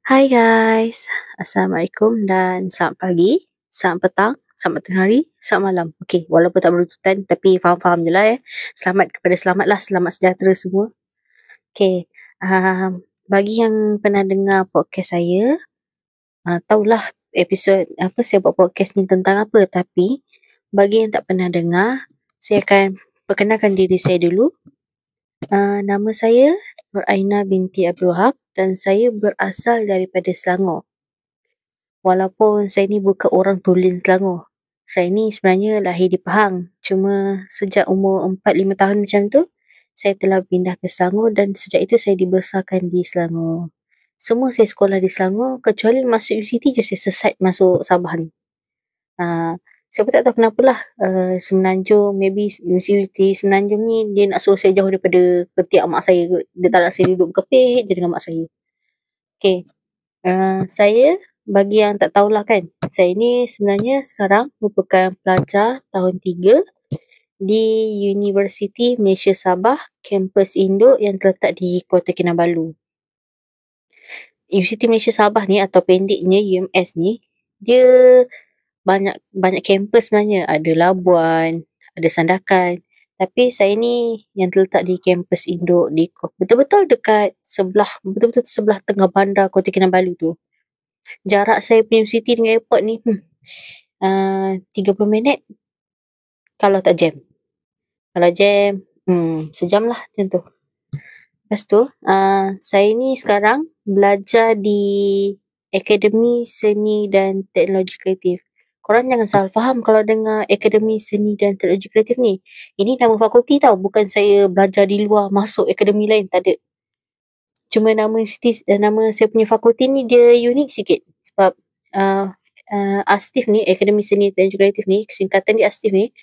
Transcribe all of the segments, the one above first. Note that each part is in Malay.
Hai guys, Assalamualaikum dan selamat pagi, selamat petang, selamat tengah hari, selamat malam. Okey, walaupun tak berurutan tapi faham-faham je lah ya. Selamat kepada selamat lah, selamat sejahtera semua. Okey, bagi yang pernah dengar podcast saya, tahulah episod apa saya buat podcast ni tentang apa. Tapi bagi yang tak pernah dengar, saya akan perkenalkan diri saya dulu. Nama saya Nur Aina binti Abdul Wahab dan saya berasal daripada Selangor. Walaupun saya ni bukan orang tulen Selangor. Saya ni sebenarnya lahir di Pahang. Cuma sejak umur 4-5 tahun macam tu, saya telah pindah ke Selangor dan sejak itu saya dibesarkan di Selangor. Semua saya sekolah di Selangor kecuali masuk UCT je saya sesat masuk Sabah ni. Saya pun tak tahu kenapalah. Semenanjung, maybe UCT Semenanjung ni dia nak suruh saya jauh daripada ketiak mak saya kot. Dia tak nak saya duduk berkepit je dengan mak saya. Okay. Saya, bagi yang tak tahulah kan, saya ni sebenarnya sekarang merupakan pelajar tahun 3 di Universiti Malaysia Sabah, kampus Induk yang terletak di Kota Kinabalu. Universiti Malaysia Sabah ni atau pendeknya UMS ni, dia banyak kampus sebenarnya. Ada Labuan, ada Sandakan. Tapi saya ni yang terletak di kampus Induk, di betul-betul dekat betul-betul sebelah tengah bandar Kota Kinabalu tu. Jarak saya punya universiti dengan airport ni 30 minit kalau tak jam. Kalau jam, sejam lah macam tu. Lepas tu, saya ni sekarang belajar di Akademi Seni dan Teknologi Kreatif. Korang jangan salah faham kalau dengar Akademi Seni dan Teknologi Kreatif ni. Ini nama fakulti tau, bukan saya belajar di luar masuk akademi lain, tak ada. Cuma nama saya punya fakulti ni dia unik sikit. Sebab ASTIF ni, Akademi Seni dan Kreatif ni, kesingkatan dia ASTIF ni,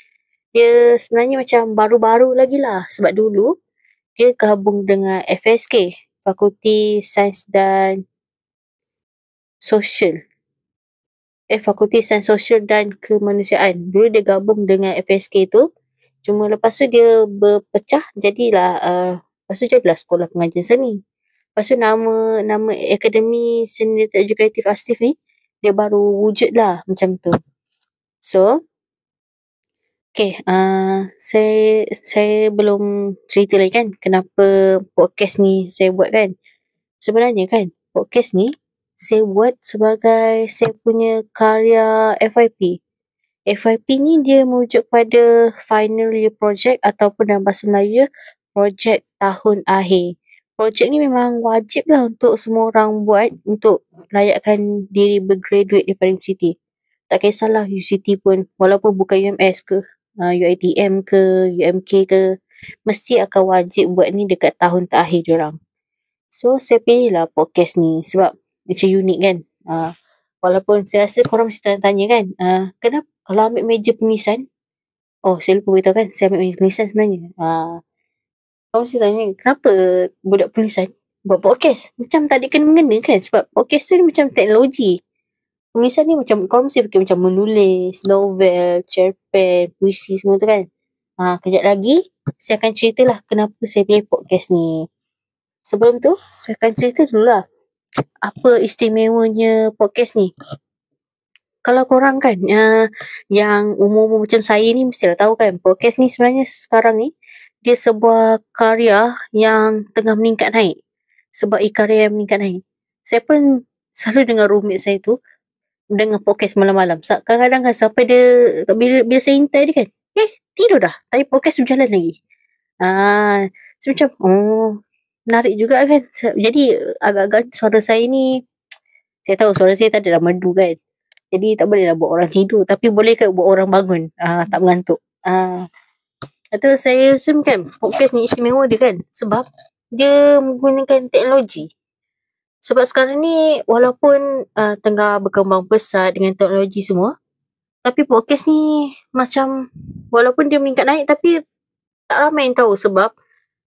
dia sebenarnya macam baru-baru lagi lah. Sebab dulu, dia gabung dengan FSK, Fakulti Sains dan Sosial. Fakulti Sains Sosial dan Kemanusiaan. Dulu dia gabung dengan FSK tu. Cuma lepas tu dia berpecah, lepas tu jadilah Sekolah Pengajian Seni. Lepas tu nama Akademi Seni dan Teknologi Kreatif ASTIF ni, dia baru wujud lah macam tu. So, okay, saya belum cerita lagi kan kenapa podcast ni saya buat kan. Sebenarnya kan, podcast ni saya buat sebagai saya punya karya FYP. FYP ni dia merujuk pada final year project ataupun dalam bahasa Melayu, projek tahun akhir. Projek ni memang wajib lah untuk semua orang buat untuk layakkan diri bergraduate daripada universiti. Tak kisahlah UCT pun, walaupun bukan UMS ke, UiTM ke, UMK ke, mesti akan wajib buat ni dekat tahun terakhir diorang. So, saya pilih lah podcast ni sebab macam unik kan. Walaupun saya rasa korang mesti tanya kan, kenapa kalau ambil meja penulisan, saya lupa beritahu kan, saya ambil meja penulisan sebenarnya. Korang mesti tanya, kenapa budak penulisan buat podcast? Macam tak ada kena-mengena kan, sebab podcast tu ni macam teknologi. Penulisan ni macam, korang mesti fikir macam menulis, novel, cerpen, puisi semua tu kan. Kejap lagi, saya akan ceritalah kenapa saya pilih podcast ni. Sebelum tu, saya akan cerita dulu lah apa istimewanya podcast ni. Kalau korang kan, yang umur-umur macam saya ni mestilah tahu kan, podcast ni sebenarnya sekarang ni, dia sebuah karya yang tengah meningkat naik. Sebab karya yang meningkat naik. Saya pun selalu dengar roommate saya tu, dengar podcast malam-malam. Kadang-kadang kan sampai dia, bila saya intai dia kan, tidur dah. Tapi podcast tu jalan lagi. So macam, menarik juga kan. Jadi agak-agak suara saya ni, saya tahu suara saya tak adalah merdu kan. Jadi tak bolehlah buat orang tidur. Tapi boleh kan buat orang bangun. Tak mengantuk. Atau saya rasa kan podcast ni istimewa dia kan. Sebab dia menggunakan teknologi. Sebab sekarang ni walaupun tengah berkembang pesat dengan teknologi semua. Tapi podcast ni macam walaupun dia meningkat naik tapi tak ramai yang tahu. Sebab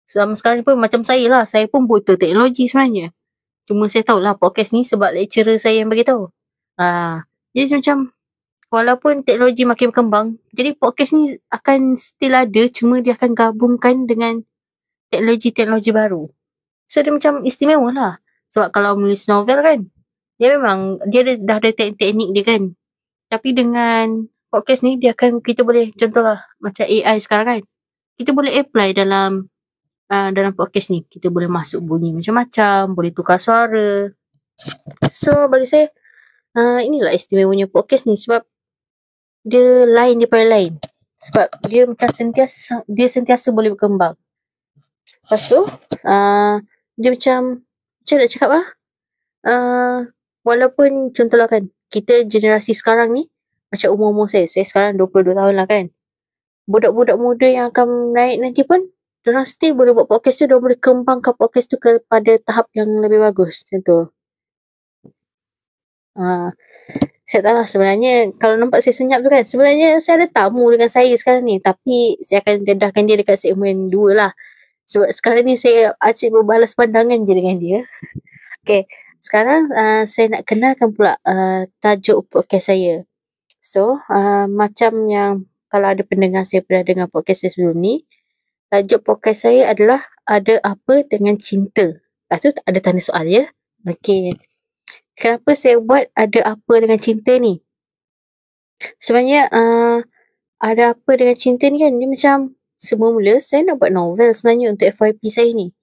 selama sekarang pun macam saya lah. Saya pun buta teknologi sebenarnya. Cuma saya tahulah podcast ni sebab lecturer saya yang beritahu. Jadi macam walaupun teknologi makin berkembang, jadi podcast ni akan still ada, cuma dia akan gabungkan dengan teknologi-teknologi baru. So dia macam istimewa lah. Sebab kalau menulis novel kan, Dia memang, dia dah ada teknik dia kan. Tapi dengan podcast ni, dia akan, kita boleh, contohlah macam AI sekarang kan. Kita boleh apply dalam podcast ni. Kita boleh masuk bunyi macam-macam, boleh tukar suara. So, bagi saya, inilah istimewanya podcast ni sebab dia lain daripada lain. Sebab dia macam sentiasa boleh berkembang. Lepas tu, dia macam nak cakap walaupun contohlah kan, kita generasi sekarang ni, macam umur-umur saya sekarang 22 tahun lah kan. Budak-budak muda yang akan naik nanti pun, diorang still boleh buat podcast tu, diorang boleh kembangkan podcast tu kepada tahap yang lebih bagus. Macam tu. Saya tak tahu sebenarnya, kalau nampak saya senyap tu kan, sebenarnya saya ada tamu dengan saya sekarang ni, tapi saya akan dedahkan dia dekat segmen 2 lah. Sebab sekarang ni saya asyik berbalas pandangan je dengan dia. Okay, sekarang saya nak kenalkan pula tajuk podcast saya. So, macam yang kalau ada pendengar saya pernah dengar podcast saya sebelum ni, tajuk podcast saya adalah Ada Apa Dengan Cinta. Lepas tu ada tanda soal ya. Okay. Kenapa saya buat Ada Apa Dengan Cinta ni? Sebenarnya Ada Apa Dengan Cinta ni kan, dia macam semula saya nak buat novel sebenarnya untuk FYP saya ni.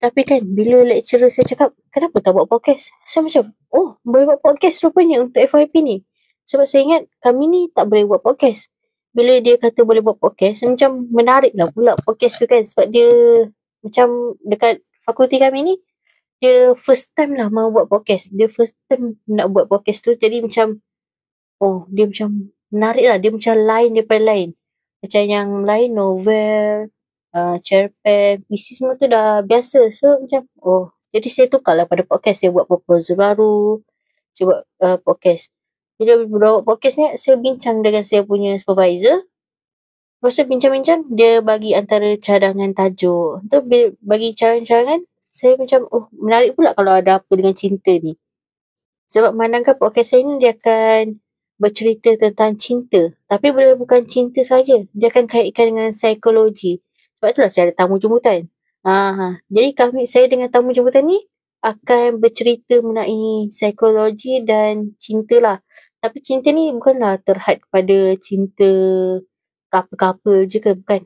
Tapi kan bila lecturer saya cakap, kenapa tak buat podcast? Saya macam, oh boleh buat podcast rupanya untuk FYP ni. Sebab saya ingat kami ni tak boleh buat podcast. Bila dia kata boleh buat podcast, saya macam menarik lah pula podcast tu kan. Sebab dia macam dekat fakulti kami ni, dia first time lah mau buat podcast. Dia first time nak buat podcast tu. Jadi macam, oh dia macam menarik lah. Dia macam lain daripada lain. Macam yang lain novel, cerpen, PC semua tu dah biasa. So macam, oh jadi saya tukarlah pada podcast. Saya buat proposal baru. Saya buat podcast. Bila buat podcast ni, saya bincang dengan saya punya supervisor. Lepas tu bincang-bincang, dia bagi antara cadangan tajuk. Tu bagi cadangan-cadangan, saya macam, oh menarik pula kalau ada apa dengan cinta ni. Sebab memandangkan podcast saya ni, dia akan bercerita tentang cinta. Tapi bukan cinta saja, dia akan kaitkan dengan psikologi. Sebab itulah saya ada tamu jemputan. Jadi saya dengan tamu jemputan ni akan bercerita mengenai psikologi dan cinta lah. Tapi cinta ni bukanlah terhad kepada cinta couple-couple je ke, bukan.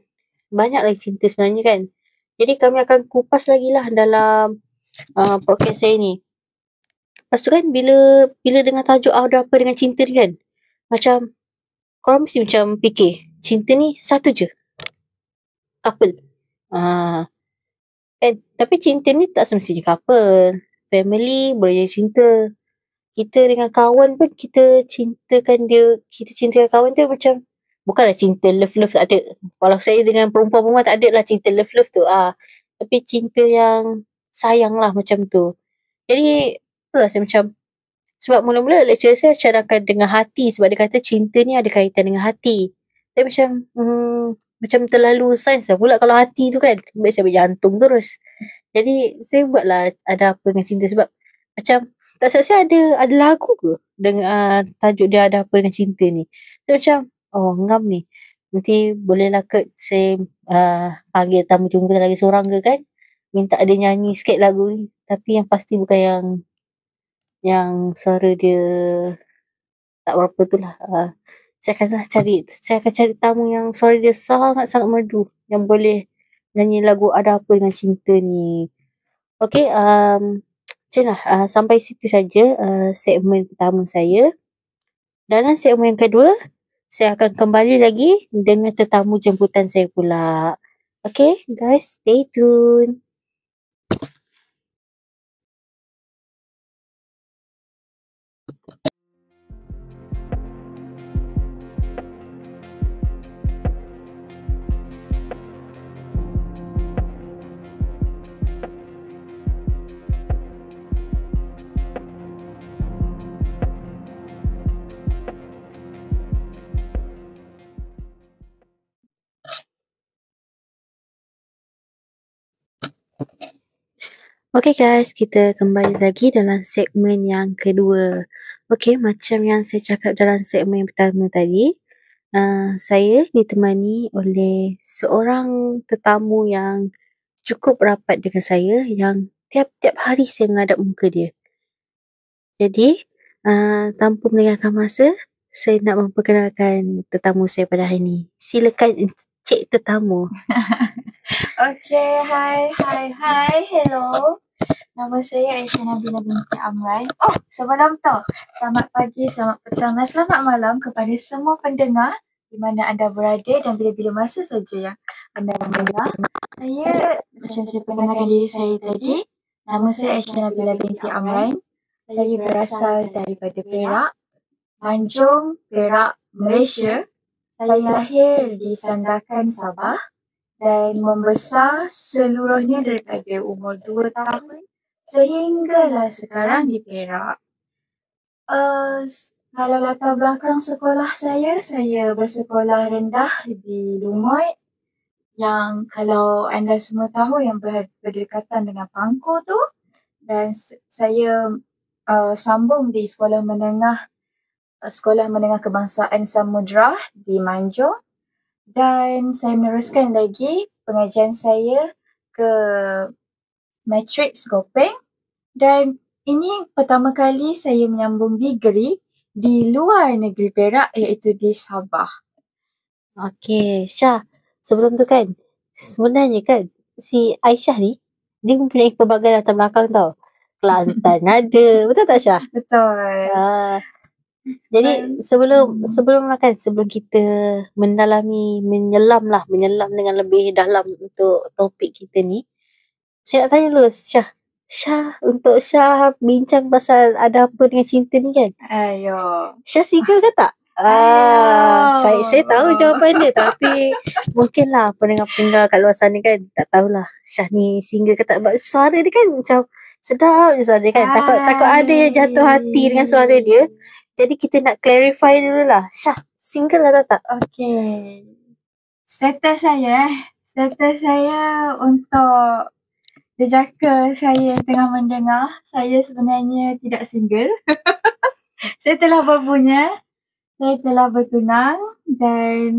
Banyak lagi cinta sebenarnya kan. Jadi kami akan kupas lagi lah dalam podcast saya ni. Lepas tu kan bila dengar tajuk Ada Apa Dengan Cinta ni kan, macam korang mesti macam fikir, cinta ni satu je, couple. Kan? Tapi cinta ni tak semestinya couple. Family boleh jadi cinta. Kita dengan kawan pun kita cintakan kawan tu macam, bukanlah cinta love-love tak ada. Kalau saya dengan perempuan-perempuan tak ada lah cinta love-love tu. Tapi cinta yang sayang lah macam tu. Jadi itulah saya macam, sebab mula-mula lecturer saya cadangkan dengan hati sebab dia kata cinta ni ada kaitan dengan hati. Saya macam terlalu sains lah pula kalau hati tu kan. Baik saya berjantung terus. Jadi saya buatlah Ada Apa Dengan Cinta sebab macam tak salah ada lagu ke dengan tajuk dia Ada Apa Dengan Cinta ni. Saya macam, oh ngam ni. Nanti bolehlah ke saya panggil tamu jemputan lagi seorang ke kan. Minta dia nyanyi sikit lagu ni. Tapi yang pasti bukan yang suara dia tak berapa tu lah. Saya akan cari tamu yang suara dia sangat-sangat merdu. Yang boleh nyanyi lagu Ada Apa Dengan Cinta ni. Okay, macam mana? Sampai situ saja segmen pertama saya. Dalam segmen yang kedua, saya akan kembali lagi dengan tetamu jemputan saya pula. Okay, guys, stay tune. Okay guys, kita kembali lagi dalam segmen yang kedua. Okay, macam yang saya cakap dalam segmen yang pertama tadi, saya ditemani oleh seorang tetamu yang cukup rapat dengan saya, yang tiap-tiap hari saya menghadap muka dia. Jadi, tanpa melengahkan masa, saya nak memperkenalkan tetamu saya pada hari ini. Silakan Cik Tetamu. Okay, hi, hello. Nama saya Aisyah Nabila binti Amran. Oh, sebelum tu, selamat pagi, selamat petang dan selamat malam kepada semua pendengar di mana anda berada dan bila-bila masa saja yang anda mendengar. Saya, macam saya perkenalkan diri saya tadi, nama saya Aisyah Nabila binti Amran. Saya berasal daripada Perak, Tanjung Perak, Malaysia. Saya lahir di Sandakan, Sabah dan membesar seluruhnya daripada umur 2 tahun sehinggalah sekarang di Perak. Kalau latar belakang sekolah saya bersekolah rendah di Lumoy yang kalau anda semua tahu yang berdekatan dengan Pangko tu, dan saya sambung di sekolah menengah kebangsaan Samudra di Manjung. Dan saya meneruskan lagi pengajian saya ke Matrix Gopeng dan ini pertama kali saya menyambung degree di luar negeri Perak iaitu di Sabah. Okey, Syah. Sebelum tu kan, sebenarnya kan, si Aisyah ni, dia mempunyai pelbagai latar belakang tau. Kelantan ada. Betul tak, Syah? Betul. Jadi sebelum kita menyelam dengan lebih dalam untuk topik kita ni, saya nak tanya dulu Syah, untuk Syah bincang pasal ada apa dengan cinta ni kan? Ayo. Syah single ke tak? Saya tahu jawapan dia, tapi mungkinlah pendengar-pendengar kat luar sana kan tak tahulah Syah ni single ke tak. Sebab suara dia kan macam sedap je suara dia kan. Takut ada yang jatuh hati dengan suara dia. Jadi kita nak clarify dulu lah. Syah, single lah tak? Okay. Status saya untuk jejaka saya tengah mendengar, saya sebenarnya tidak single. Saya telah berpunya. Saya telah bertunang dan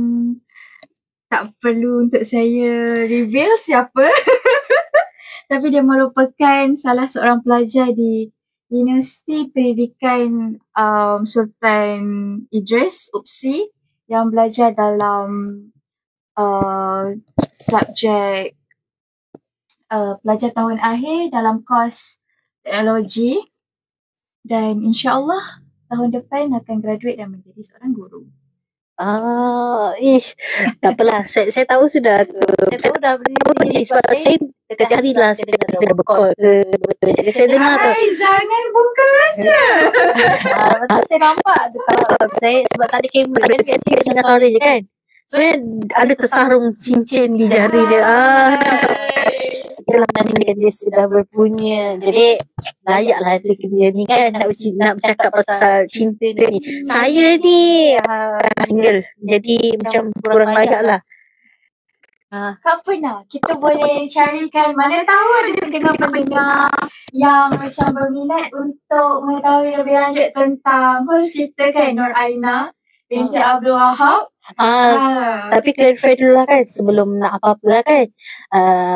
tak perlu untuk saya reveal siapa. Tapi dia merupakan salah seorang pelajar di Universiti Pendidikan Sultan Idris, UPSI, yang belajar dalam subjek pelajar tahun akhir dalam kos teknologi dan insyaAllah tahun depan akan graduate dan menjadi seorang guru. Tak apalah. Saya tahu sudah tu. Saya tahu dah benda sebab saya setiap hari lah saya dah bercall ke. Jadi saya dengar tu. Jangan buka rasa. Betul saya nampak tu sebab tadi kamera kan biasanya Dengar suara je kan. Sebenarnya ada tersarung cincin di jari dia. Itulah menandakan dia sudah berpunya. Jadi layaklah dia ni kan nak bercakap pasal cinta ni. Saya ni single. Jadi macam kurang layak lah. Tak apa kita boleh carikan, mana tahu ada pendengar-pendengar yang macam berminat untuk mengetahui lebih lanjut tentang cerita kan Nur Aina binti Abdul Wahab. Tapi clarify dulu lah kan sebelum nak apa-apa lah kan.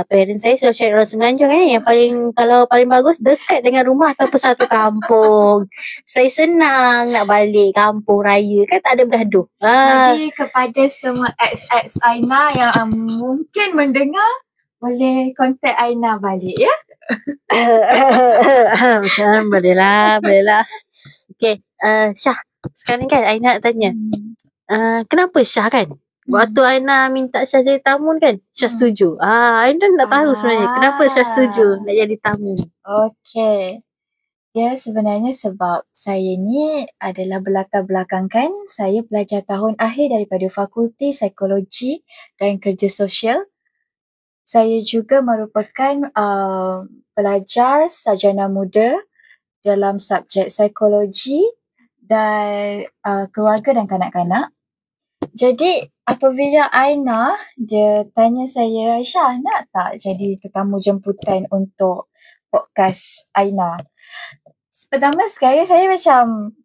Parents saya suruh cari orang Semenanjung yang kalau paling bagus dekat dengan rumah ataupun satu kampung. Saya senang nak balik kampung raya kan tak ada bergaduh. Jadi kepada semua ex Aina yang mungkin mendengar, boleh kontak Aina balik ya. Macam boleh lah. Okay, Syah, sekarang kan Aina nak tanya. Kenapa Syah kan? Waktu Aina minta Syah jadi tamu kan, Syah setuju. Aina nak tahu sebenarnya kenapa Syah setuju nak jadi tamu. Okay. Ya sebenarnya sebab saya ni adalah berlatar belakangkan saya pelajar tahun akhir daripada Fakulti Psikologi dan Kerja Sosial. Saya juga merupakan pelajar sarjana muda dalam subjek psikologi dan keluarga dan kanak-kanak. Jadi apabila Aina dia tanya saya, Aisyah nak tak jadi tetamu jemputan untuk podcast Aina? Pertama sekali saya macam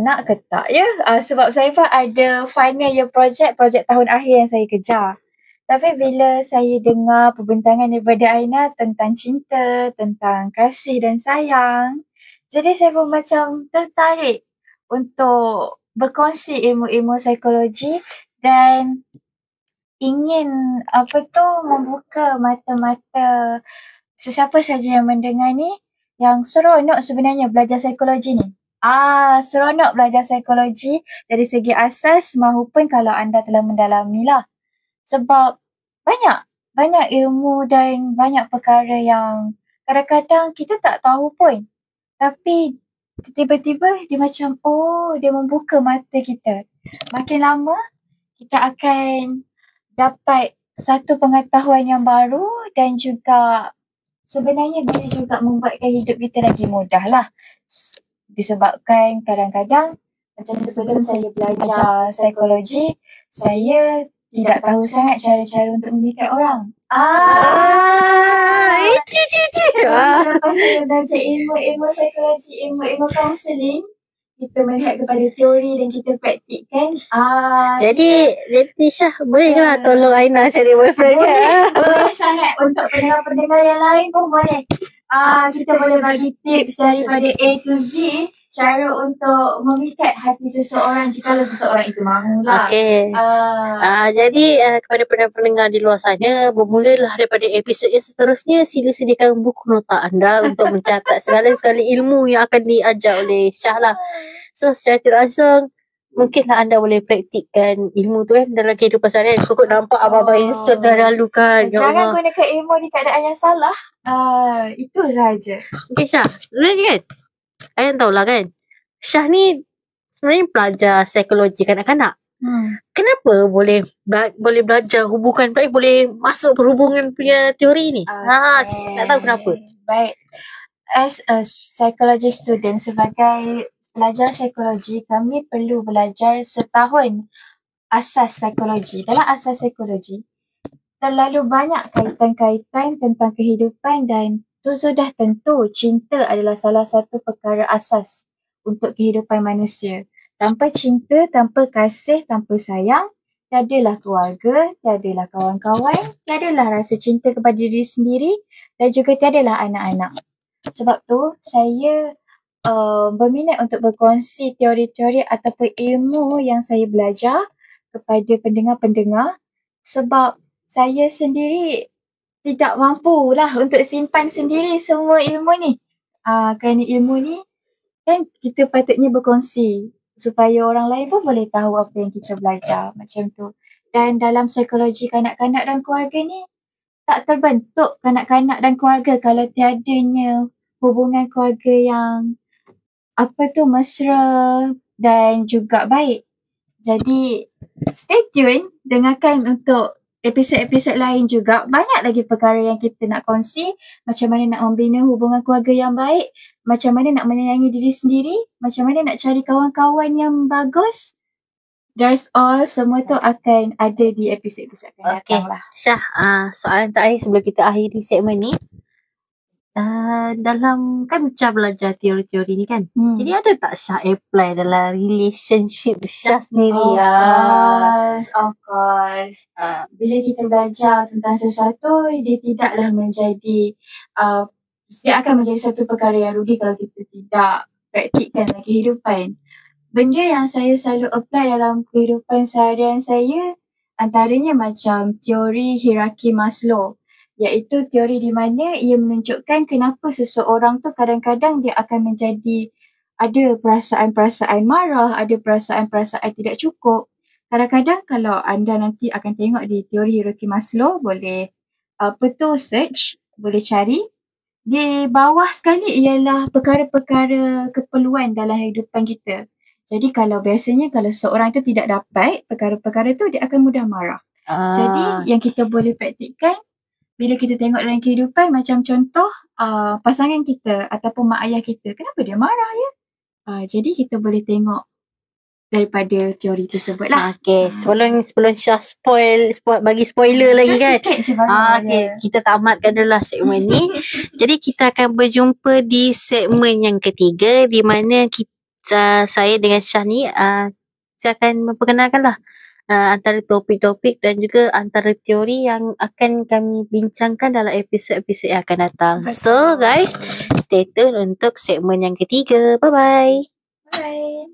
nak ke tak ya? Sebab saya pun ada final year project tahun akhir yang saya kejar. Tapi bila saya dengar perbincangan daripada Aina tentang cinta, tentang kasih dan sayang, Jadi saya pun macam tertarik untuk berkongsi ilmu-ilmu psikologi dan ingin membuka mata-mata sesiapa saja yang mendengar ni yang seronok sebenarnya belajar psikologi ni. Seronok belajar psikologi dari segi asas mahupun kalau anda telah mendalamilah. Sebab banyak ilmu dan banyak perkara yang kadang-kadang kita tak tahu pun. Tapi tiba-tiba dia macam, dia membuka mata kita. Makin lama, kita akan dapat satu pengetahuan yang baru dan juga sebenarnya boleh juga membuatkan hidup kita lagi mudah lah. Disebabkan kadang-kadang macam sebelum saya belajar psikologi, saya tidak tahu sangat cara-cara untuk memikat orang. Selepas saya belajar ilmu-ilmu psikologi, ilmu-ilmu kaunseling, kita melihat kepada teori dan kita praktikkan. Jadi Syah, bolehlah tolong Aina cari boyfriend Boleh sangat untuk pendengar-pendengar yang lain pun boleh. Kita boleh bagi tips daripada A to Z cara untuk memikat hati seseorang jika seseorang itu mahulah. Okey. Jadi kepada pendengar di luar sana, bermulalah daripada episod yang seterusnya, sila sediakan buku nota anda untuk mencatat segala-segala ilmu yang akan diajar oleh Syah lah. So secara tidak langsung, mungkinlah anda boleh praktikkan ilmu tu kan dalam kehidupan seharian. Kukuk nampak abang-abang Insta dah lalu kan. Jangan gunakan ilmu di keadaan yang salah. Itu sahaja. Okay Syah, sebenarnya kan Ayan tahulah kan, Syah ni sebenarnya pelajar psikologi kanak-kanak. Kenapa boleh belajar hubungan, boleh masuk berhubungan punya teori ni? Tak tahu kenapa. Baik. As a psychology student, sebagai pelajar psikologi, kami perlu belajar setahun asas psikologi. Dalam asas psikologi, terlalu banyak kaitan-kaitan tentang kehidupan dan itu sudah tentu cinta adalah salah satu perkara asas untuk kehidupan manusia. Tanpa cinta, tanpa kasih, tanpa sayang, tiadalah keluarga, tiadalah kawan-kawan, tiadalah rasa cinta kepada diri sendiri dan juga tiadalah anak-anak. Sebab tu saya berminat untuk berkongsi teori-teori ataupun ilmu yang saya belajar kepada pendengar-pendengar sebab saya sendiri tidak mampu lah untuk simpan sendiri semua ilmu ni. Kerana ilmu ni kan kita patutnya berkongsi supaya orang lain pun boleh tahu apa yang kita belajar macam tu. Dan dalam psikologi kanak-kanak dan keluarga ni tak terbentuk kanak-kanak dan keluarga kalau tiadanya hubungan keluarga yang mesra dan juga baik. Jadi stay tune, dengarkan untuk episod-episod lain juga. Banyak lagi perkara yang kita nak kongsi. Macam mana nak membina hubungan keluarga yang baik. Macam mana nak menyayangi diri sendiri. Macam mana nak cari kawan-kawan yang bagus. That's all. Semua tu akan ada di episod-episod akan datang lah. Syah, soalan terakhir sebelum kita akhiri segmen ni. Dalam kan Syah belajar teori-teori ni kan. Jadi ada tak Syah apply dalam relationship Syah sendiri? Of course. Bila kita belajar tentang sesuatu, dia tidaklah menjadi dia akan menjadi satu perkara yang rudi kalau kita tidak praktikkan dalam kehidupan. Benda yang saya selalu apply dalam kehidupan seharian saya antaranya macam teori hierarki Maslow, iaitu teori di mana ia menunjukkan kenapa seseorang tu kadang-kadang dia akan menjadi ada perasaan-perasaan marah, ada perasaan-perasaan tidak cukup. Kadang-kadang kalau anda nanti akan tengok di teori hierarki Maslow, boleh search, boleh cari. Di bawah sekali ialah perkara-perkara keperluan dalam kehidupan kita. Jadi kalau seorang itu tidak dapat perkara-perkara tu, dia akan mudah marah. Jadi yang kita boleh praktikkan bila kita tengok dalam kehidupan, macam contoh pasangan kita ataupun mak ayah kita, kenapa dia marah ya? Jadi kita boleh tengok daripada teori tersebut lah. Okay, sebelum Syah bagi spoiler lagi kan. Kita tamatkan dulu lah segmen ni. Jadi kita akan berjumpa di segmen yang ketiga di mana saya dengan Syah ni saya akan memperkenalkan lah antara topik-topik dan juga antara teori yang akan kami bincangkan dalam episod-episod yang akan datang. So guys, stay tune untuk segmen yang ketiga. Bye-bye. Bye.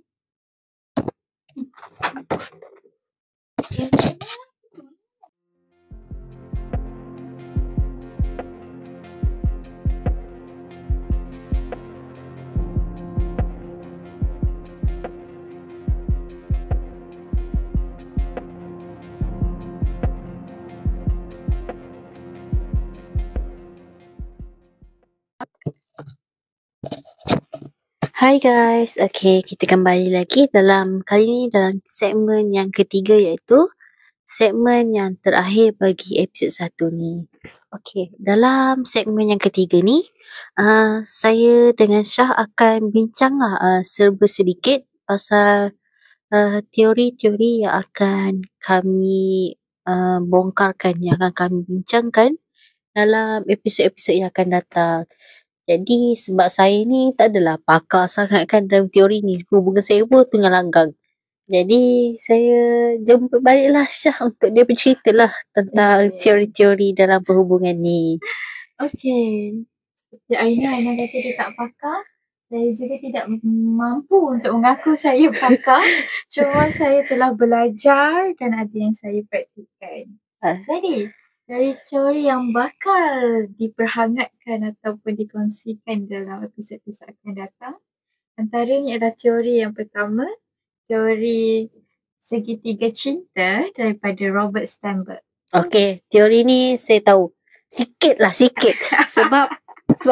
Hai guys, okay, kita kembali lagi kali ni dalam segmen yang ketiga, iaitu segmen yang terakhir bagi episod 1 ni. Okay, dalam segmen yang ketiga ni, saya dengan Syah akan bincang serba sedikit pasal teori-teori yang akan kami bongkarkan, yang akan kami bincangkan dalam episod-episod yang akan datang. Jadi sebab saya ni tak adalah pakar sangat kan dalam teori ni. Hubungan saya pun tengah langgang. Jadi saya jemput baliklah Syah untuk dia bercerita lah tentang teori-teori dalam perhubungan ni. Okey. Seperti Aina kata dia tak pakar. Saya juga tidak mampu untuk mengaku saya pakar. Cuma saya telah belajar dan ada yang saya praktikkan. Jadi, dari teori yang bakal diperhangatkan ataupun dikongsikan dalam episod-episod akan datang, antaranya adalah teori yang pertama, teori segitiga cinta daripada Robert Sternberg. Okey, teori ni saya tahu. Sikit. Sebab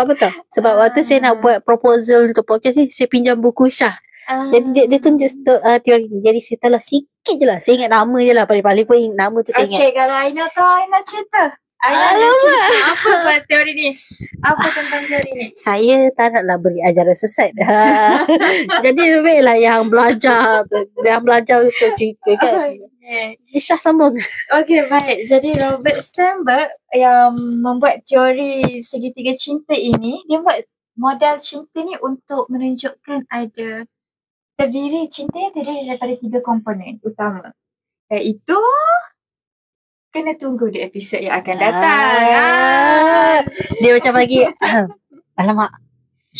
apa tahu? Sebab waktu saya nak buat proposal untuk podcast ni, saya pinjam buku Syah. Jadi dia tunjuk teori ni. Jadi saya tahu lah sikit je lah. Saya ingat nama je lah. Paling-paling pun nama tu saya ingat. Okey, kalau Aina tahu, Aina cerita. Aina cerita apa buat teori ni? Apa tentang teori ni? Saya tak naklah beri ajaran sesat. Jadi lebih baiklah yang belajar untuk cerita kan. Syah sambung. Okey, baik. Jadi Robert Sternberg yang membuat teori segitiga cinta ini, dia buat model cinta ni untuk menunjukkan ada cinta yang terdiri daripada 3 komponen utama. Iaitu kena tunggu di episod yang akan datang. Dia macam bagi alamak,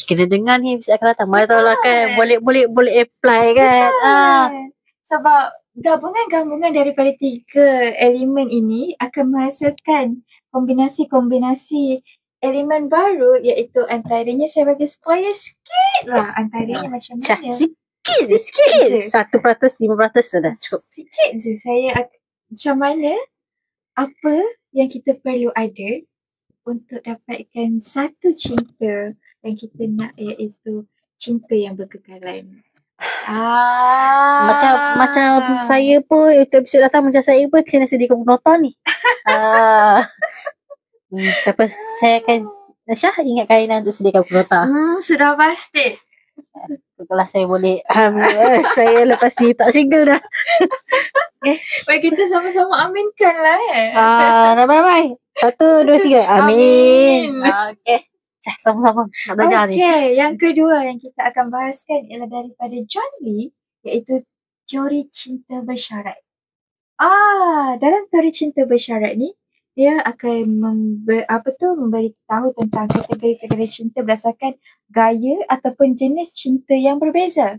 kena dengar ni episod akan datang. Mana tahu lah kan, boleh apply kan. Sebab gabungan-gabungan daripada 3 elemen ini akan menghasilkan kombinasi-kombinasi elemen baru, iaitu antaranya saya bagi spoiler sikit lah. Antaranya macam mana? Sikit je. 1%, 5% sudah cukup. Sikit je saya macam mana, apa yang kita perlu ada untuk dapatkan satu cinta yang kita nak, iaitu cinta yang berkekalan. Macam saya pun untuk episod datang, macam saya pun kena sediakan penonton ni. Apa, saya akan Syah ingatkan Aina untuk sediakan penonton. Sudah pasti. Kalau saya boleh saya lepas ni tak single dah. Baik, kita sama-sama aminkan lah ramai-ramai. 1, 2, 3. Amin. Okey. Sama-sama nak belajar ni. Okey, yang kedua yang kita akan bahaskan ialah daripada John Lee, iaitu teori cinta bersyarat. Dalam teori cinta bersyarat ni, dia akan memberitahu tentang kategori-kategori cinta berdasarkan gaya ataupun jenis cinta yang berbeza.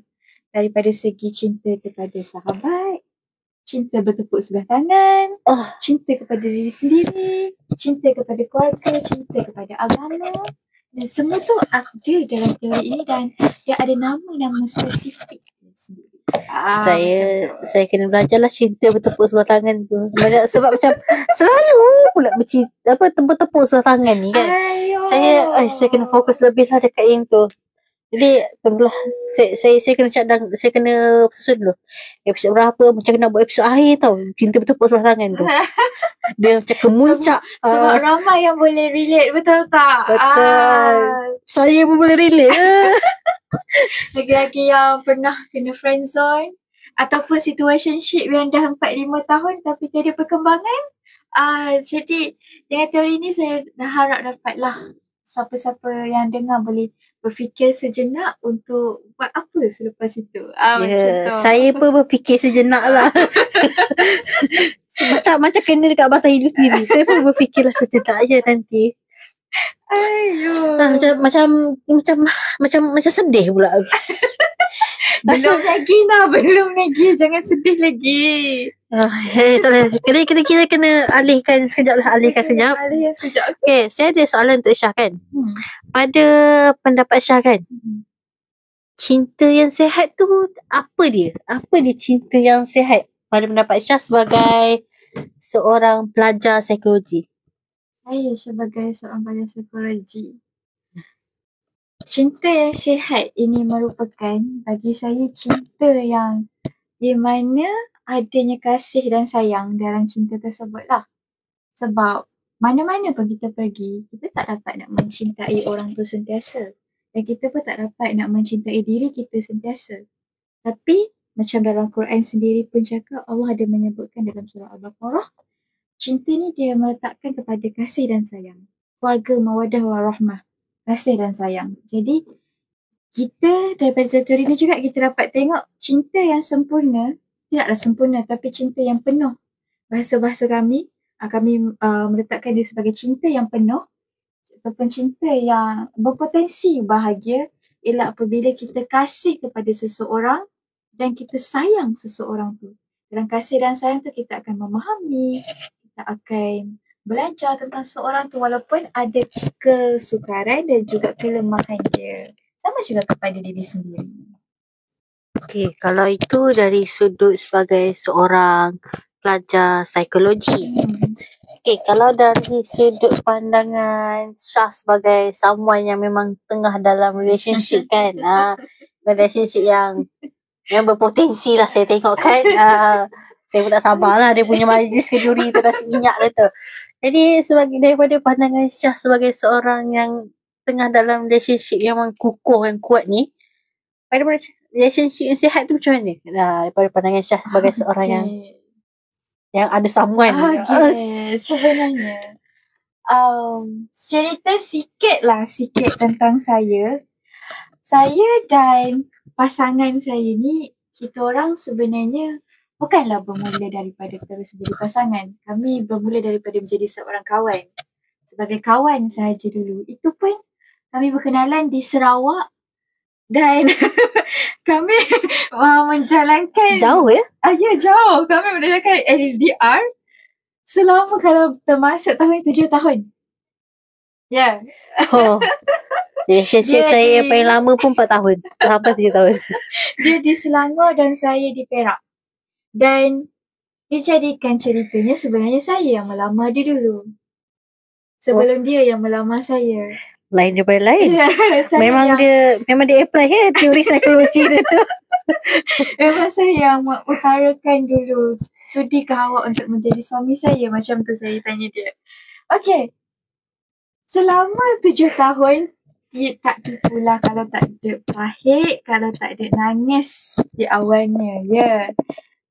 Daripada segi cinta kepada sahabat, cinta bertepuk sebelah tangan, cinta kepada diri sendiri, cinta kepada keluarga, cinta kepada agama. Dan semua tu ada dalam teori ini dan dia ada nama-nama spesifik sendiri. Saya kena belajarlah cinta bertepuk sebelah tangan tu. Sebab macam selalu pula tepuk sebelah tangan ni kan. Saya kena fokus lebih lah dekat yang tu. Jadi tunggulah, saya kena cadang, saya kena susun dulu episod berapa, macam nak buat episod akhir tau, cinta bertepuk sebelah tangan tu. Dia macam kemuncak. Sebab ramai yang boleh relate, betul tak? Betul. Saya pun boleh relate. Lagi-lagi yang pernah kena friendzone ataupun situationship yang dah 4-5 tahun tapi tiada perkembangan. Jadi dengan teori ni saya dah harap dapatlah siapa-siapa yang dengar boleh berfikir sejenak untuk buat apa selepas itu. Macam tu. Saya pun berfikir sejenak lah. Macam kena dekat batang hidup sendiri. Saya pun berfikirlah sejenak je nanti. Ayo. Macam sedih pula. Belum lagi nak, belum lagi. Jangan sedih lagi. Tak boleh. Kita kena alihkan sekejap lah. Alihkan sekejap. Okay, saya ada soalan untuk Syah kan. Pada pendapat Syah kan, cinta yang sihat tu apa dia? Apa dia cinta yang sihat? Pada pendapat Syah sebagai seorang pelajar psikologi. Saya sebagai seorang pelajar psikologi. Cinta yang sihat ini merupakan bagi saya cinta yang di mana adanya kasih dan sayang dalam cinta tersebut lah. Sebab mana-mana pun kita pergi, kita tak dapat nak mencintai orang tu sentiasa. Dan kita pun tak dapat nak mencintai diri kita sentiasa. Tapi macam dalam Quran sendiri pun cakap, Allah ada menyebutkan dalam surah Al-Baqarah, cinta ni dia meletakkan kepada kasih dan sayang. Keluarga mawadah warahmah, kasih dan sayang. Jadi kita daripada tutur ini juga kita dapat tengok cinta yang sempurna, tidaklah sempurna tapi cinta yang penuh. Bahasa-bahasa kami meletakkan dia sebagai cinta yang penuh ataupun cinta yang berpotensi bahagia ialah apabila kita kasih kepada seseorang dan kita sayang seseorang tu. Dalam kasih dan sayang tu kita akan memahami, kita akan belajar tentang seorang tu walaupun ada kesukaran dan juga kelemahan dia. Sama juga kepada diri sendiri. Okay, kalau itu dari sudut sebagai seorang pelajar psikologi. Okay, kalau dari sudut pandangan Syah sebagai someone yang memang tengah dalam relationship kan. Relationship yang berpotensi lah saya tengok kan. Saya pun tak sabar lah dia punya majlis keduri tu rasa minyak dah tu. Jadi daripada pandangan Syah sebagai seorang yang tengah dalam relationship yang memang kukuh, yang kuat ni, pada relationship yang sihat tu macam mana? Daripada pandangan Syah sebagai seorang yang ada someone. Sebenarnya cerita sikit tentang saya. Saya dan pasangan saya ni, kita orang sebenarnya bukanlah bermula daripada terus menjadi pasangan. Kami bermula daripada menjadi seorang kawan. Sebagai kawan sahaja dulu. Itu pun kami berkenalan di Sarawak dan kami menjalankan... Jauh ya? Ya, jauh. Kami menjalankan LDR selama kalau termasuk tahun 7 tahun. Ya. Yeah. Relationship saya yang paling lama pun 4 tahun. Sampai 7 tahun. Dia di Selangor dan saya di Perak. Dan dijadikan ceritanya sebenarnya saya yang melamar dia dulu. Sebelum dia yang melamar saya. Lain daripada lain. Ya, memang dia apply kan teori psikologi dia tu. Memang saya yang mengutarakan dulu, sudikah awak untuk menjadi suami saya? Macam tu saya tanya dia. Okay. Selama 7 tahun, tak tipulah kalau tak ada pahit, kalau tak ada nangis di awalnya. Ya.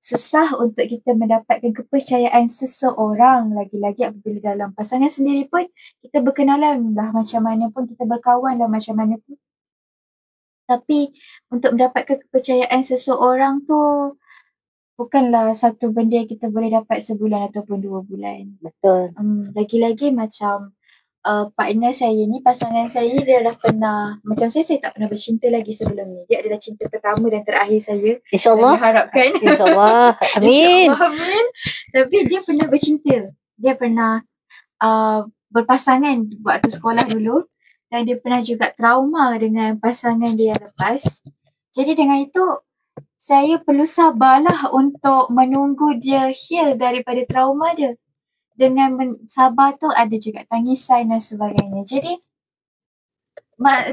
Susah untuk kita mendapatkan kepercayaan seseorang. Lagi-lagi apabila dalam pasangan sendiri pun, kita berkenalan lah macam mana pun, kita berkawan lah macam mana pun. Tapi untuk mendapatkan kepercayaan seseorang tu bukanlah satu benda yang kita boleh dapat sebulan ataupun 2 bulan. Betul. Lagi-lagi macam partner saya ni, pasangan saya dia dah pernah, macam saya tak pernah bercinta lagi sebelum ni. Dia adalah cinta pertama dan terakhir saya. InsyaAllah. Saya harapkan. InsyaAllah. Amin. InsyaAllah, amin. Tapi dia pernah bercinta. Dia pernah berpasangan waktu sekolah dulu. Dan dia pernah juga trauma dengan pasangan dia yang lepas. Jadi dengan itu, saya perlu sabarlah untuk menunggu dia heal daripada trauma dia. Dengan sabar tu ada juga tangisan dan sebagainya. Jadi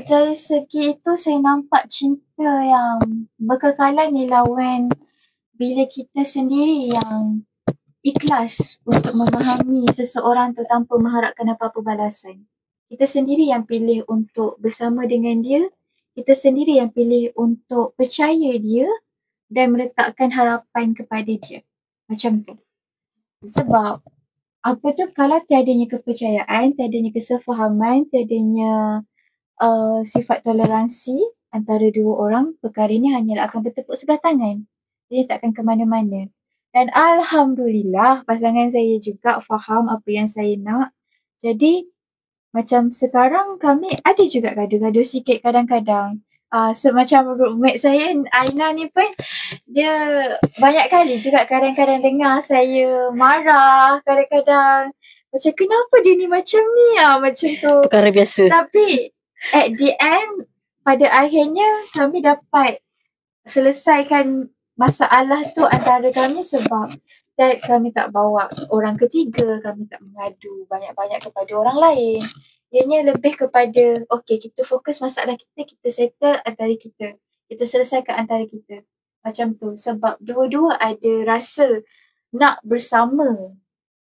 dari segi itu saya nampak cinta yang berkekalan ialah bila kita sendiri yang ikhlas untuk memahami seseorang tu tanpa mengharapkan apa-apa balasan. Kita sendiri yang pilih untuk bersama dengan dia. Kita sendiri yang pilih untuk percaya dia dan meletakkan harapan kepada dia. Macam tu. Sebab apa tu kalau tiadanya kepercayaan, tiadanya kesefahaman, tiadanya sifat toleransi antara dua orang, perkara ini hanyalah akan bertepuk sebelah tangan. Dia takkan ke mana-mana. Dan Alhamdulillah pasangan saya juga faham apa yang saya nak. Jadi Macam sekarang kami ada juga gaduh-gaduh sikit kadang-kadang. Semacam roommate saya, Aina ni pun, dia banyak kali juga kadang-kadang dengar saya marah, kadang-kadang macam kenapa dia ni macam ni, macam tu. Perkara biasa. Tapi at the end, pada akhirnya kami dapat selesaikan masalah tu antara kami sebab kami tak bawa orang ketiga, kami tak mengadu banyak-banyak kepada orang lain. Ianya lebih kepada, okay, kita fokus masalah kita settle antara kita. Kita selesaikan antara kita. Macam tu. Sebab dua-dua ada rasa nak bersama.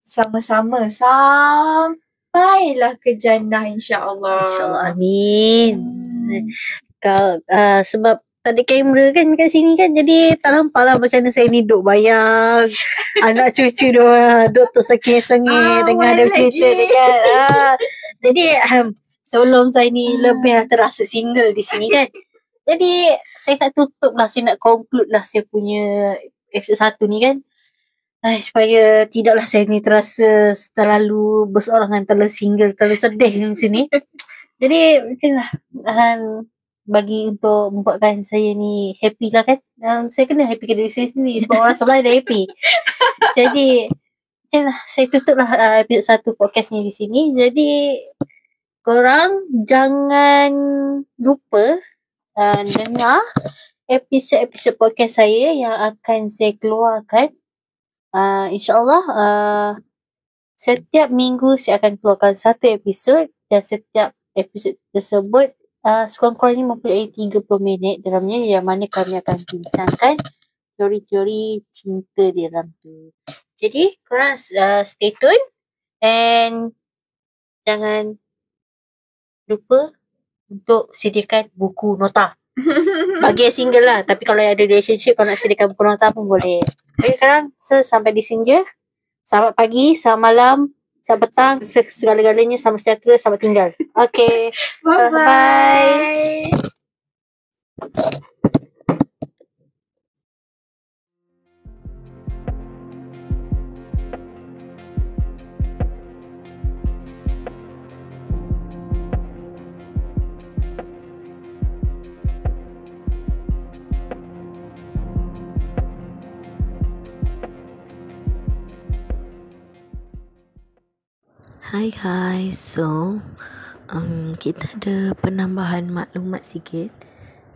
Sama-sama. Sampailah ke jannah, insyaAllah. InsyaAllah, amin. Sebab tak ada kamera kan kat sini kan, jadi tak nampak lah macam mana saya ni duk bayang anak cucu dia duk tersengih-sengih dengan dia cerita dekat. Jadi sebelum saya ni lebih terasa single di sini kan, jadi saya tak tutup lah, saya nak conclude lah saya punya episode 1 ni kan, supaya tidaklah saya ni terasa terlalu berseorangan, terlalu single, terlalu sedih di sini. Jadi macam lah, bagi untuk membuatkan saya ni happy lah kan. Saya kena happy ke diri saya sendiri sebab orang sebelah dah happy. Jadi macam lah, saya tutup lah episode 1 podcast ni di sini. Jadi korang jangan lupa dengar episod-episod podcast saya yang akan saya keluarkan. InsyaAllah setiap minggu saya akan keluarkan 1 episod, dan setiap episod tersebut sekurang-kurangnya mempunyai 30 minit dalamnya, yang mana kami akan bincangkan teori-teori cinta di dalam tu. Jadi korang stay tune, and jangan lupa untuk sediakan buku nota. Bagi yang single lah, tapi kalau yang ada relationship, kalau nak sediakan buku nota pun boleh. Okay, sekarang sampai di sini je. Selamat pagi, selamat malam, selamat petang, segala-galanya, selamat sejahtera, selamat tinggal. Okay. Bye-bye. Hi guys, so kita ada penambahan maklumat sikit,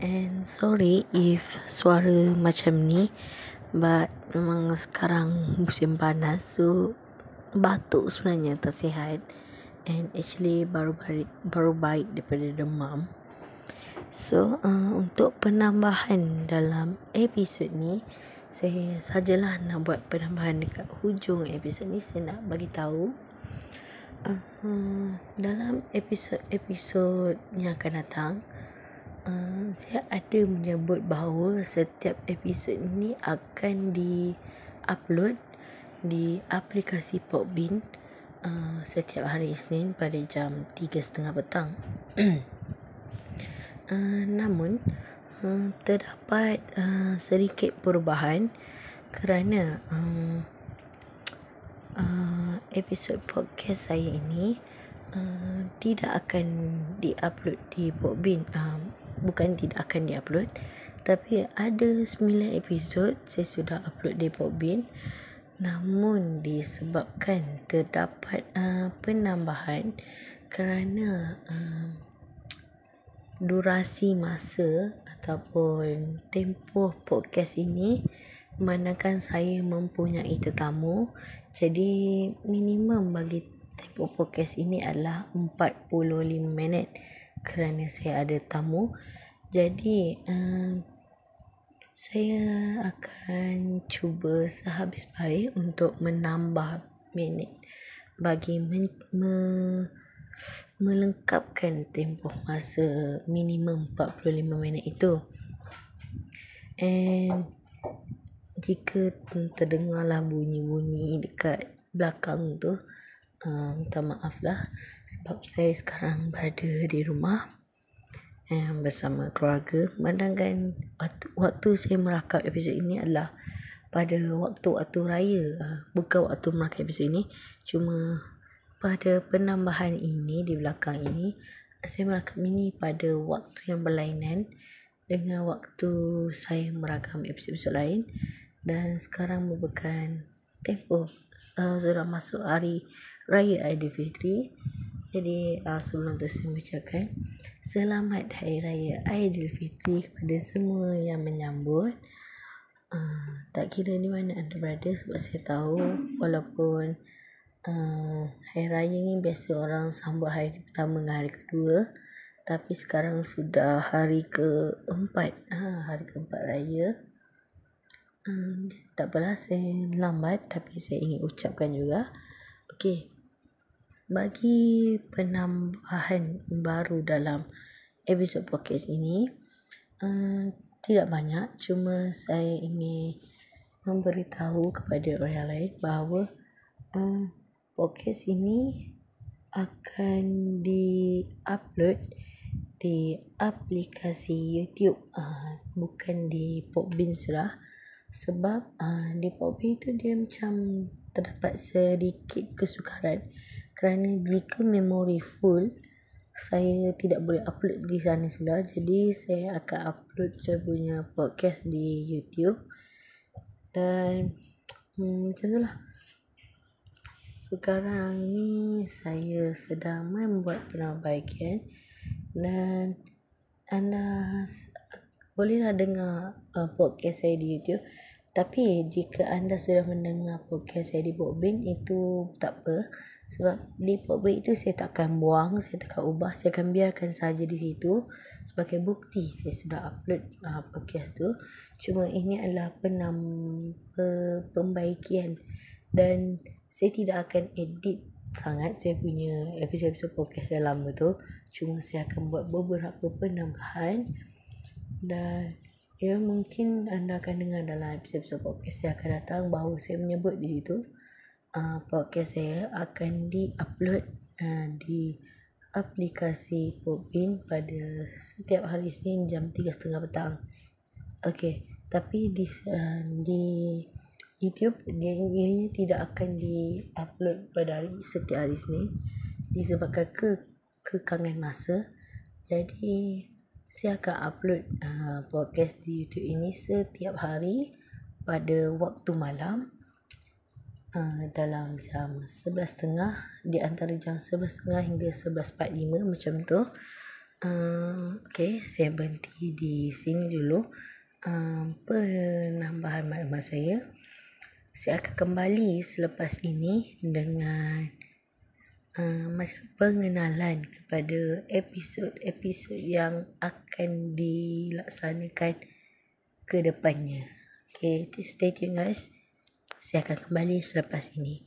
and sorry if suara macam ni, but memang sekarang musim panas, so batuk sebenarnya tak sihat, and actually baru baik daripada demam. So untuk penambahan dalam episod ni, saya sajalah nak buat penambahan dekat hujung episod ni. Saya nak bagi tahu dalam episod yang akan datang, saya ada menyebut bahawa setiap episod ini akan di-upload di aplikasi Podbean setiap hari Isnin pada jam 3.30 petang. Namun terdapat sedikit perubahan kerana episod podcast saya ini tidak akan di-upload di Podbean. Bukan tidak akan di-upload, tapi ada 9 episod saya sudah upload di Podbean. Namun disebabkan terdapat penambahan kerana durasi masa ataupun tempoh podcast ini, manakala saya mempunyai tetamu, jadi minimum bagi tempoh podcast ini adalah 45 minit kerana saya ada tamu. Jadi saya akan cuba sehabis baik untuk menambah minit bagi melengkapkan tempoh masa minimum 45 minit itu. And jika terdengarlah bunyi-bunyi dekat belakang tu, minta maaf lah, sebab saya sekarang berada di rumah bersama keluarga. Sedangkan waktu saya merakam episod ini adalah pada waktu raya, bukan waktu merakam episod ini, cuma pada penambahan ini di belakang ini, saya merakam ini pada waktu yang berlainan dengan waktu saya merakam episod-episod lain, dan sekarang merupakan tempoh sudah masuk hari Raya Aidilfitri. Jadi sebelum tu saya mengucapkan selamat Hari Raya Aidilfitri kepada semua yang menyambut. Tak kira di mana anda berada, sebab saya tahu walaupun Hari Raya ni biasa orang sambut hari pertama dengan hari kedua, tapi sekarang sudah hari keempat, hari keempat raya. Tak apalah, saya lambat tapi saya ingin ucapkan juga. Okey, bagi penambahan baru dalam episod podcast ini, tidak banyak, cuma saya ingin memberitahu kepada orang lain bahawa podcast ini akan di-upload di aplikasi YouTube, bukan di Podbean sudah. Sebab di Podbean tu dia macam terdapat sedikit kesukaran, kerana jika memori full saya tidak boleh upload di sana sudah. Jadi saya akan upload saya punya podcast di YouTube. Dan macam tu lah. Sekarang ni saya sedang membuat penambahbaikan, dan anda bolehlah dengar podcast saya di YouTube. Tapi jika anda sudah mendengar podcast saya di Podbean, itu tak apa. Sebab di Podbean itu saya tak akan buang, saya tak akan ubah, saya akan biarkan saja di situ sebagai bukti saya sudah upload podcast tu. Cuma ini adalah pembaikian, dan saya tidak akan edit sangat saya punya episod-episod podcast yang lama tu. Cuma saya akan buat beberapa penambahan, dan mungkin anda akan dengar dalam episod-episod podcast yang akan datang bahawa saya menyebut di situ podcast saya akan di-upload di aplikasi Podbean pada setiap hari Isnin jam 3.30 petang. Okey, tapi di YouTube ianya tidak akan di-upload pada setiap hari Isnin disebabkan kekangan masa. Jadi saya akan upload podcast di YouTube ini setiap hari pada waktu malam, dalam jam 11.30, di antara jam 11.30 hingga 11.45 macam tu. Okey, saya berhenti di sini dulu penambahan maklumat saya. Saya akan kembali selepas ini dengan macam pengenalan kepada episod-episod yang akan dilaksanakan ke depannya. Okay, stay tune guys. Saya akan kembali selepas ini.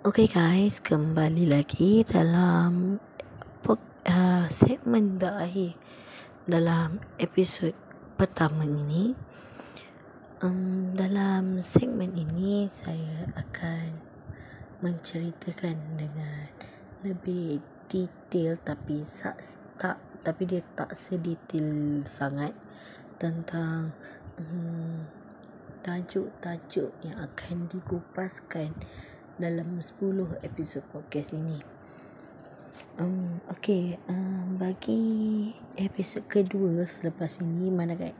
Okay guys, kembali lagi dalam segmen terakhir dalam episod pertama ini. Dalam segmen ini saya akan menceritakan dengan lebih detail, tapi dia tak sedetail sangat tentang tajuk-tajuk yang akan dikupaskan dalam 10 episod podcast ini. Okey, bagi episod kedua selepas ini, manakah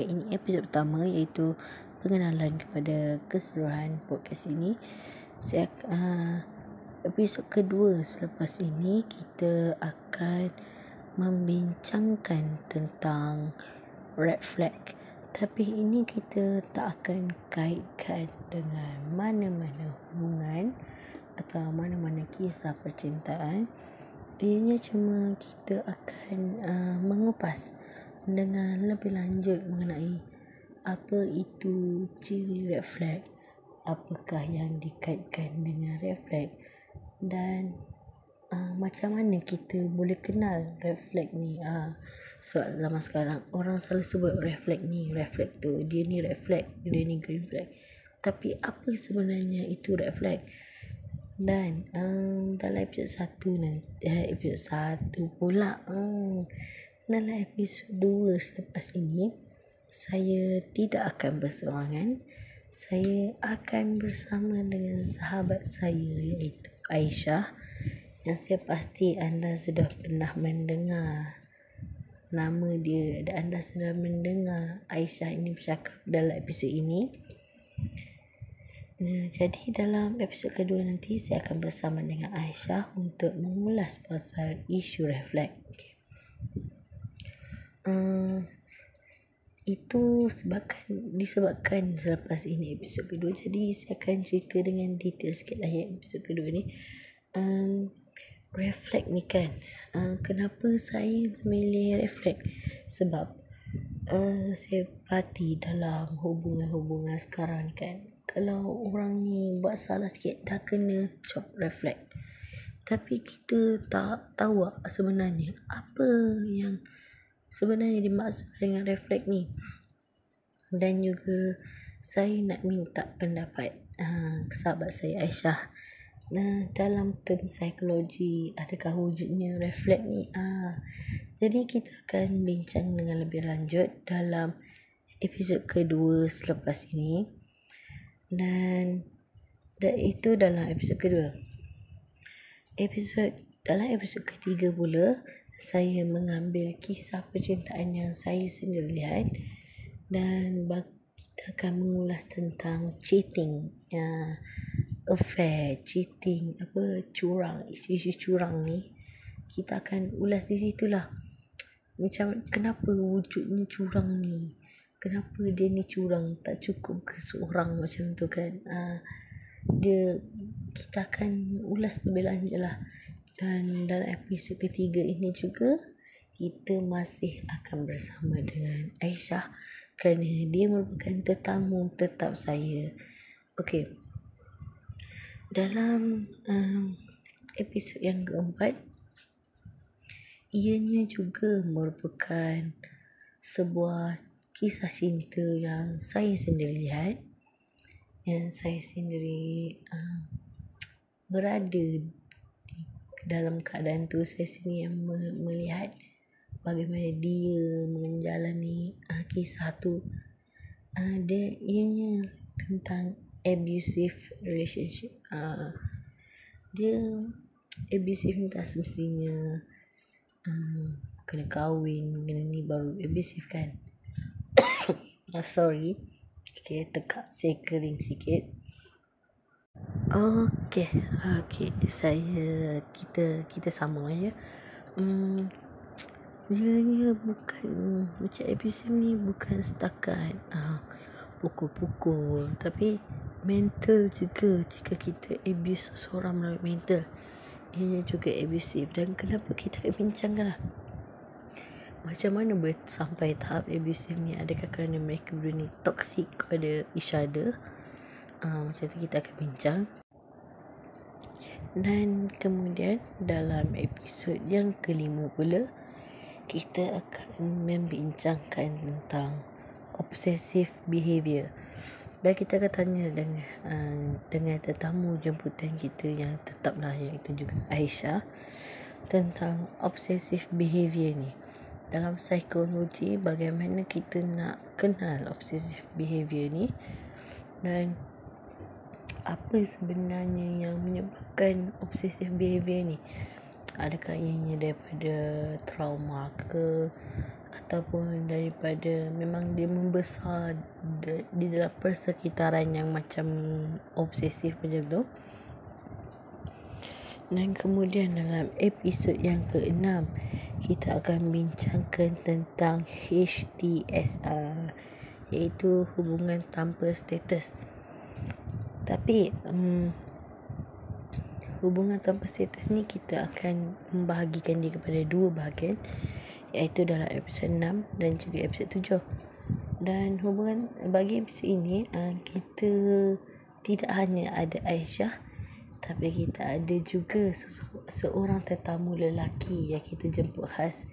ini episod pertama, iaitu pengenalan kepada keseluruhan podcast ini. Episod kedua selepas ini kita akan membincangkan tentang red flag. Tapi ini kita tak akan kaitkan dengan mana-mana hubungan atau mana-mana kisah percintaan. Ianya cuma kita akan mengupas dengan lebih lanjut mengenai apa itu ciri red flag, apakah yang dikaitkan dengan red flag, dan macam mana kita boleh kenal red flag ni. Sebab zaman sekarang orang selalu sebut red flag ni, red flag tu, dia ni red flag, dia ni green flag. Tapi apa sebenarnya itu red flag? Dan dalam episod 1 nanti, episod 1 pula, dalam episod 2 selepas ini, saya tidak akan berseorangan. Saya akan bersama dengan sahabat saya iaitu Aisyah, yang saya pasti anda sudah pernah mendengar nama dia dan anda sudah mendengar Aisyah ini bercakap dalam episod ini. Jadi dalam episod kedua nanti saya akan bersama dengan Aisyah untuk mengulas pasal isu red flag. Okay. Itu disebabkan selepas ini episod kedua, jadi saya akan cerita dengan detail sikit lah episod kedua ni. Red flag ni kan, kenapa saya memilih red flag? Sebab saya perhati dalam hubungan sekarang kan, kalau orang ni buat salah sikit dah kena cop red flag. Tapi kita tak tahu sebenarnya apa yang sebenarnya dimaksud dengan red flag ni. Dan juga saya nak minta pendapat sahabat saya Aisyah. Dalam term psikologi, adakah wujudnya red flag ni? Jadi kita akan bincang dengan lebih lanjut dalam episod kedua selepas ini. Dan itu dalam episod kedua. Dalam episod ketiga pula, saya mengambil kisah percintaan yang saya sendiri lihat dan kita akan mengulas tentang cheating, affair, cheating, curang, isu-isu curang ni. Kita akan ulas di situlah. Macam kenapa wujudnya curang ni? Kenapa dia ni curang? Tak cukup ke seorang macam tu kan? Kita akan ulas lebih lanjut lah. Dan dalam episod ketiga ini juga kita masih akan bersama dengan Aisyah kerana dia merupakan tetamu tetap saya. Okey. Dalam episod yang keempat, ianya juga merupakan sebuah kisah cinta yang saya sendiri lihat, yang saya sendiri berada dalam keadaan tu. Saya sendiri yang melihat bagaimana dia menjalani kisah tu. Ianya tentang abusive relationship. Dia abusive ni tak semestinya kena kahwin, kena ni baru abusive kan. Sorry, okay, tekak saya kering sikit. Okay, kita sama ya. Dia bukan macam abusive ni, bukan setakat pukul-pukul, tapi mental juga. Jika kita abuse seseorang melalui mental, ia juga abusive. Dan kenapa kita akan bincangkan lah macam mana boleh sampai tahap abusive ni? Adakah kerana mereka berdua ni toxic kepada each other? Macam tu kita akan bincang. Dan kemudian dalam episod yang kelima pula, kita akan membincangkan tentang obsessive behaviour. Dan kita akan tanya dengan tetamu jemputan kita yang tetaplah, iaitu juga Aisyah, tentang obsessive behaviour ni. Dalam psikologi, bagaimana kita nak kenal obsessive behaviour ni dan apa sebenarnya yang menyebabkan obsessive behaviour ni. Adakah ianya daripada trauma ke, ataupun daripada memang dia membesar di dalam persekitaran yang macam obsesif macam tu. Dan kemudian dalam episod yang ke-6, kita akan bincangkan tentang HTSR, iaitu hubungan tanpa status. Tapi hubungan tanpa status ni kita akan membahagikan dia kepada dua bahagian, iaitu dalam episod 6 dan juga episod 7. Dan hubungan bagi episod ini, kita tidak hanya ada Aisyah, tapi kita ada juga seorang tetamu lelaki yang kita jemput khas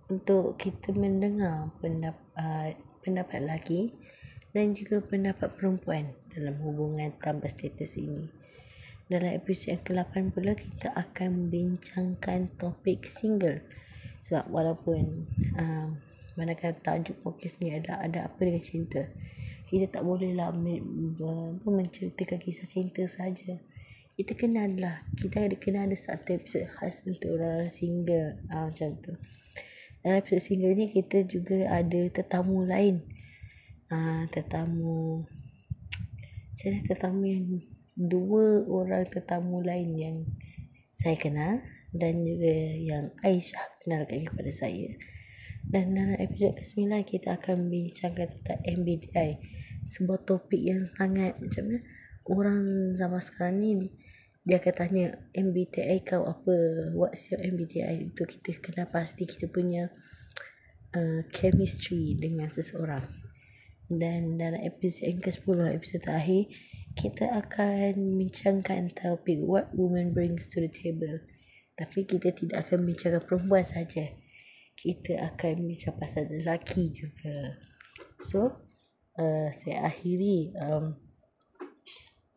untuk kita mendengar pendapat lelaki dan juga pendapat perempuan dalam hubungan tanpa status ini. Dalam episod yang ke-8 pula kita akan membincangkan topik single. Sebab walaupun manakala tajuk podcast ni ada apa dengan cinta, kita tak bolehlah menceritakan kisah cinta saja. Kita kena ada satu episod khas untuk orang single, macam tu. Dalam episod single ni kita juga ada tetamu lain. Tetamu yang dua orang tetamu lain yang saya kenal dan juga yang Aisyah kenalkan kepada saya. Dan dalam episod ke-9 kita akan bincangkan tentang MBTI, sebuah topik yang sangat macam mana orang zaman sekarang ni dia akan tanya MBTI kau apa, what's your MBTI, itu kita kena pasti kita punya chemistry dengan seseorang. Dan dalam episod yang ke-10, episod terakhir, kita akan bincangkan topik what woman brings to the table. Tapi kita tidak akan bincangkan perempuan saja, kita akan bincang pasal lelaki juga. So saya akhiri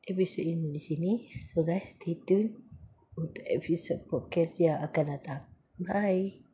episod ini di sini. So guys, stay tune untuk episod podcast yang akan datang. Bye.